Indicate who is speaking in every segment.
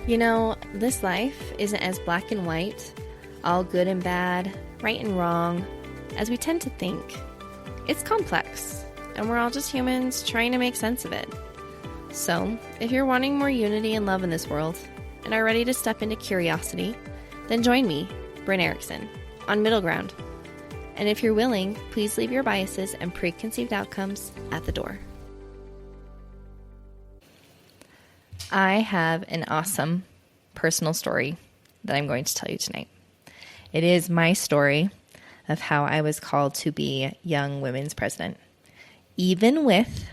Speaker 1: You know, this life isn't as black and white, all good and bad, right and wrong, as we tend to think. It's complex, and we're all just humans trying to make sense of it. So, if you're wanting more unity and love in this world, and are ready to step into curiosity, then join me, Bryn Erickson, on Middle Ground. And if you're willing, please leave your biases and preconceived outcomes at the door. I have an awesome personal story that I'm going to tell you tonight. It is my story of how I was called to be Young Women's President, even with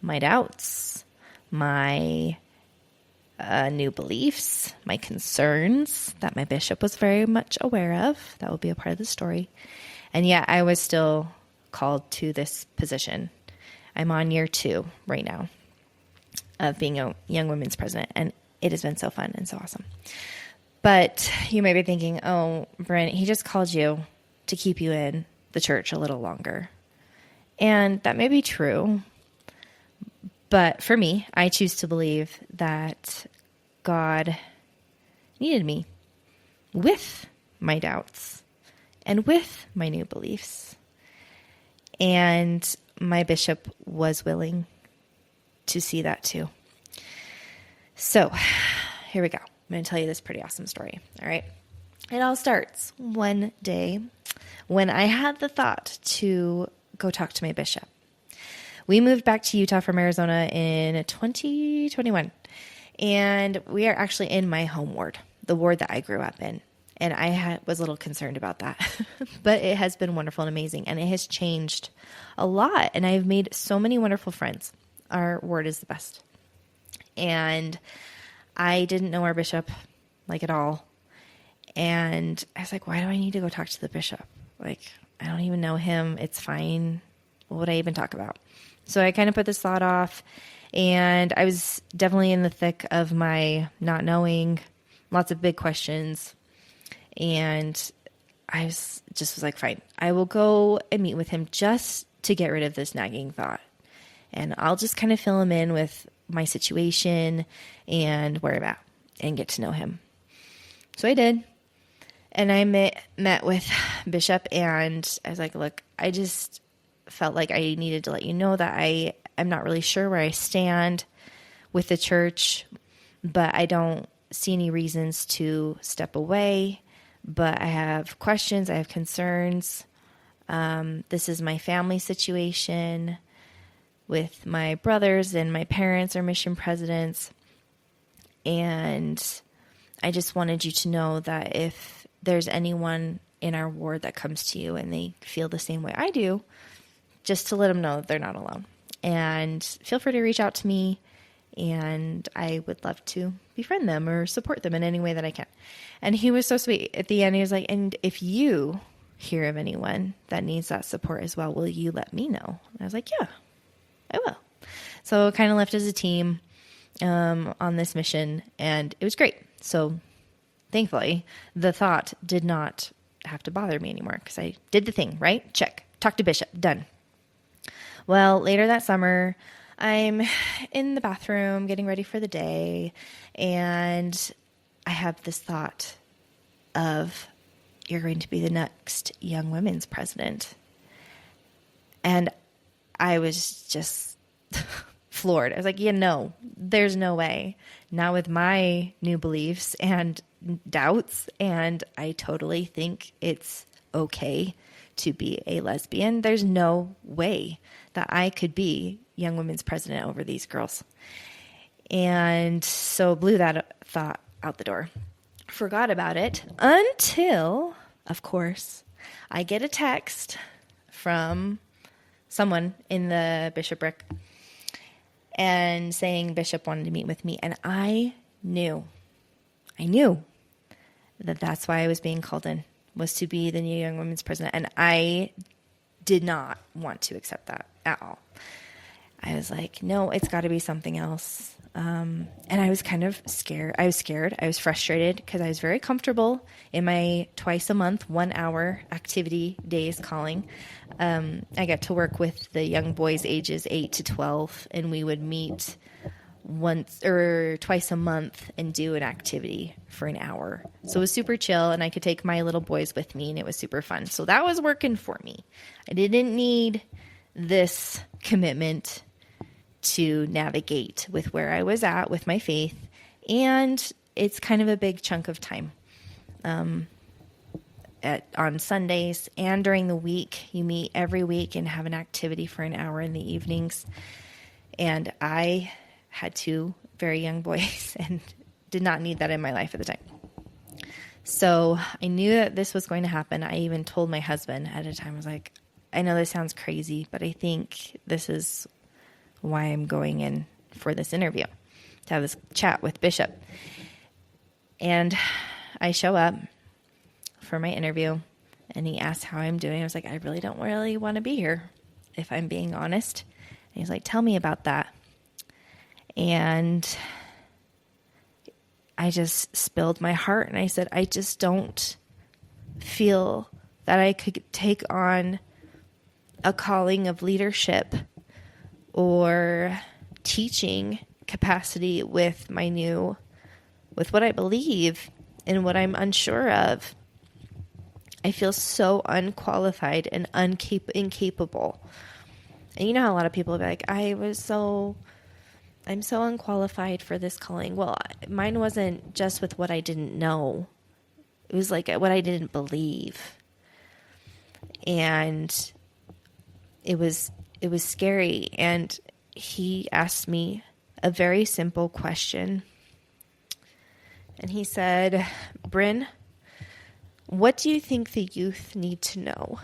Speaker 1: my doubts, my new beliefs, my concerns that my bishop was very much aware of. That will be a part of the story. And yet I was still called to this position. I'm on year 2 right now of being a Young Women's President, and it has been so fun and so awesome. But you may be thinking, oh, Brent, he just called you to keep you in the church a little longer. And that may be true. But for me, I choose to believe that God needed me with my doubts and with my new beliefs. And my bishop was willing to see that too. So here we go. I'm going to tell you this pretty awesome story. All right. It all starts one day when I had the thought to go talk to my bishop. We moved back to Utah from Arizona in 2021, and we are actually in my home ward, the ward that I grew up in. And I was a little concerned about that, but it has been wonderful and amazing, and it has changed a lot, and I've made so many wonderful friends. Our ward is the best. And I didn't know our bishop, like, at all. And I was like, why do I need to go talk to the bishop? Like, I don't even know him. It's fine. What would I even talk about? So I kind of put this thought off, and I was definitely in the thick of my not knowing, lots of big questions. And I was like, fine, I will go and meet with him just to get rid of this nagging thought. And I'll just kind of fill him in with my situation and where I'm at and get to know him. So I did. And I met with Bishop, and I was like, look, I just felt like I needed to let you know that I'm not really sure where I stand with the church, but I don't see any reasons to step away. But I have questions. I have concerns. This is my family situation with my brothers, and my parents are mission presidents. And I just wanted you to know that if there's anyone in our ward that comes to you and they feel the same way I do, just to let them know that they're not alone. And feel free to reach out to me, and I would love to befriend them or support them in any way that I can. And he was so sweet. At the end, he was like, and if you hear of anyone that needs that support as well, will you let me know? And I was like, yeah, I will. So kind of left as a team on this mission, and it was great. So thankfully, the thought did not have to bother me anymore because I did the thing, right? Check. Talk to Bishop. Done. Well, later that summer, I'm in the bathroom getting ready for the day, and I have this thought of, you're going to be the next Young Women's President. And I was just floored. I was like, yeah, no, there's no way. Not with my new beliefs and doubts. And I totally think it's okay to be a lesbian. There's no way that I could be Young Women's President over these girls. And so blew that thought out the door. Forgot about it until, of course, I get a text from someone in the bishopric and saying Bishop wanted to meet with me. And I knew that that's why I was being called in, was to be the new Young Women's President. And I did not want to accept that at all. I was like, no, it's got to be something else. And I was kind of scared. I was scared. I was frustrated because I was very comfortable in my twice a month, 1 hour activity days calling. I got to work with the young boys ages 8 to 12, and we would meet once or twice a month and do an activity for an hour. So it was super chill, and I could take my little boys with me, and it was super fun. So that was working for me. I didn't need this commitment to navigate with where I was at with my faith. And it's kind of a big chunk of time. On Sundays and during the week, you meet every week and have an activity for an hour in the evenings. And I had 2 very young boys and did not need that in my life at the time. So I knew that this was going to happen. I even told my husband at a time, I was like, I know this sounds crazy, but I think this is why I'm going in for this interview, to have this chat with Bishop. And I show up for my interview, and he asked how I'm doing. I was like, I really don't want to be here, if I'm being honest. And he's like, tell me about that. And I just spilled my heart, and I said, I just don't feel that I could take on a calling of leadership or teaching capacity with what I believe and what I'm unsure of. I feel so unqualified and incapable. And you know how a lot of people will be like, I'm so unqualified for this calling. Well, mine wasn't just with what I didn't know. It was like what I didn't believe. And it was scary. And he asked me a very simple question. And he said, Bryn, what do you think the youth need to know?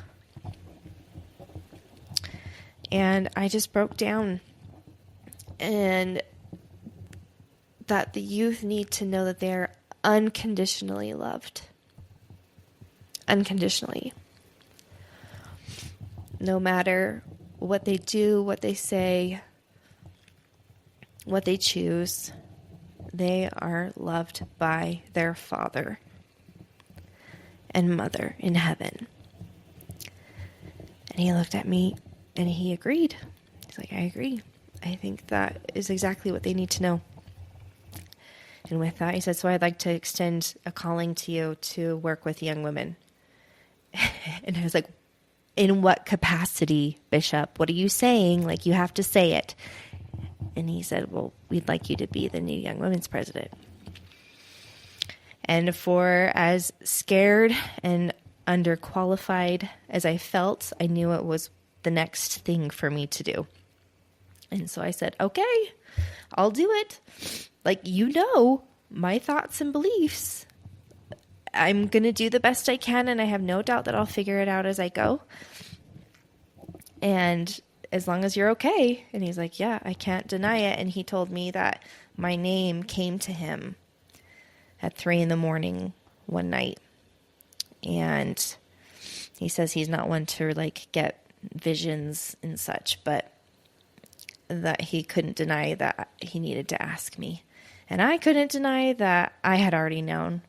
Speaker 1: And I just broke down, and that the youth need to know that they're unconditionally loved. Unconditionally. No matter what they do, what they say, what they choose, they are loved by their Father and Mother in heaven. And he looked at me and he agreed. He's like, I agree. I think that is exactly what they need to know. And with that, he said, so I'd like to extend a calling to you to work with young women. And I was like, in what capacity, Bishop? What are you saying? Like, you have to say it. And he said, well, we'd like you to be the new Young Women's President. And for as scared and underqualified as I felt, I knew it was the next thing for me to do. And so I said, okay, I'll do it. Like, you know, my thoughts and beliefs. I'm going to do the best I can, and I have no doubt that I'll figure it out as I go. And as long as you're okay. And he's like, yeah, I can't deny it. And he told me that my name came to him at 3 a.m. one night. And he says he's not one to like get visions and such, but that he couldn't deny that he needed to ask me. And I couldn't deny that I had already known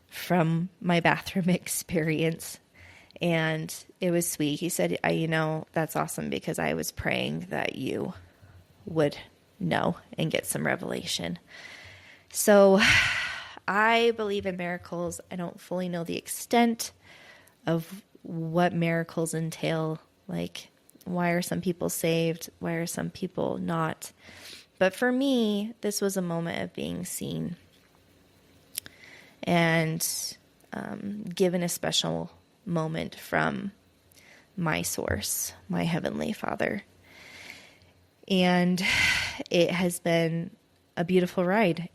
Speaker 1: from my bathroom experience. And it was sweet. He said, that's awesome, because I was praying that you would know and get some revelation. So I believe in miracles. I don't fully know the extent of what miracles entail. Like, why are some people saved? Why are some people not? But for me, this was a moment of being seen and given a special moment from my source, my Heavenly Father. And it has been a beautiful ride.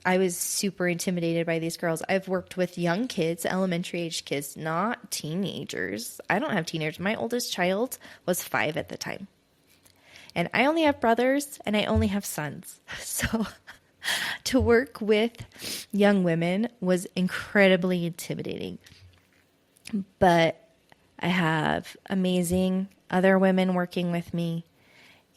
Speaker 1: I was super intimidated by these girls. I've worked with young kids, elementary age kids, not teenagers. I don't have teenagers. My oldest child was 5 at the time. And I only have brothers and I only have sons. So to work with young women was incredibly intimidating. But I have amazing other women working with me,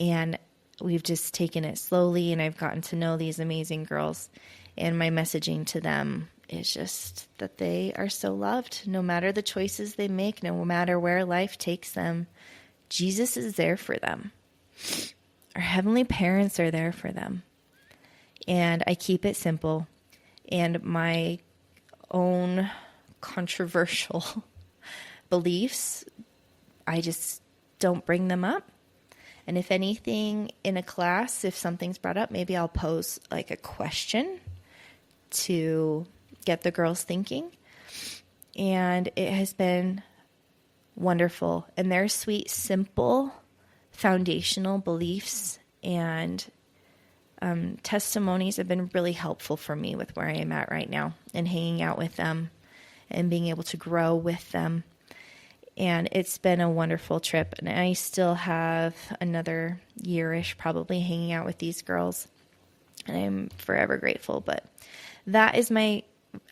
Speaker 1: and we've just taken it slowly, and I've gotten to know these amazing girls, and my messaging to them is just that they are so loved. No matter the choices they make, no matter where life takes them, Jesus is there for them. our heavenly parents are there for them. And I keep it simple. And my own controversial beliefs, I just don't bring them up. And if anything in a class, if something's brought up, maybe I'll pose like a question to get the girls thinking. And it has been wonderful. And their sweet, simple, foundational beliefs and testimonies have been really helpful for me with where I am at right now and hanging out with them and being able to grow with them. And it's been a wonderful trip. And I still have another year-ish probably hanging out with these girls. And I'm forever grateful. But that is my,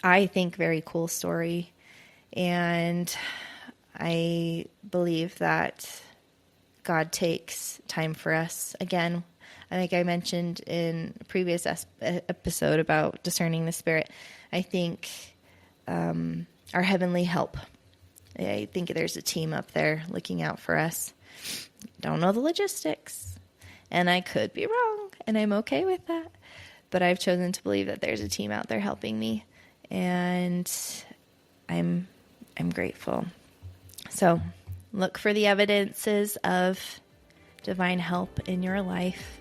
Speaker 1: I think, very cool story. And I believe that God takes time for us. Again, I think I mentioned in a previous episode about discerning the Spirit. I think our heavenly help. I think there's a team up there looking out for us. Don't know the logistics, and I could be wrong, and I'm okay with that. But I've chosen to believe that there's a team out there helping me, and I'm grateful. So look for the evidences of divine help in your life.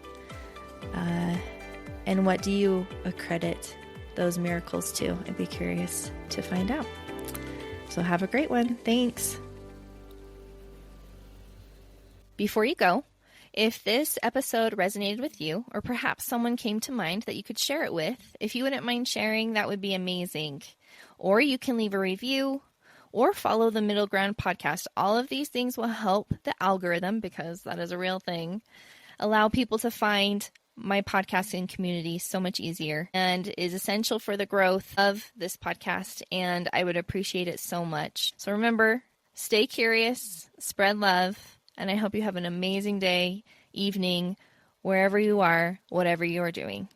Speaker 1: And what do you accredit those miracles to? I'd be curious to find out. So have a great one. Thanks. Before you go, if this episode resonated with you, or perhaps someone came to mind that you could share it with, if you wouldn't mind sharing, that would be amazing. Or you can leave a review or follow the Middle Ground podcast. All of these things will help the algorithm, because that is a real thing, allow people to find my podcasting community so much easier, and is essential for the growth of this podcast, and I would appreciate it so much. So remember, stay curious, spread love, and I hope you have an amazing day, evening, wherever you are, whatever you are doing.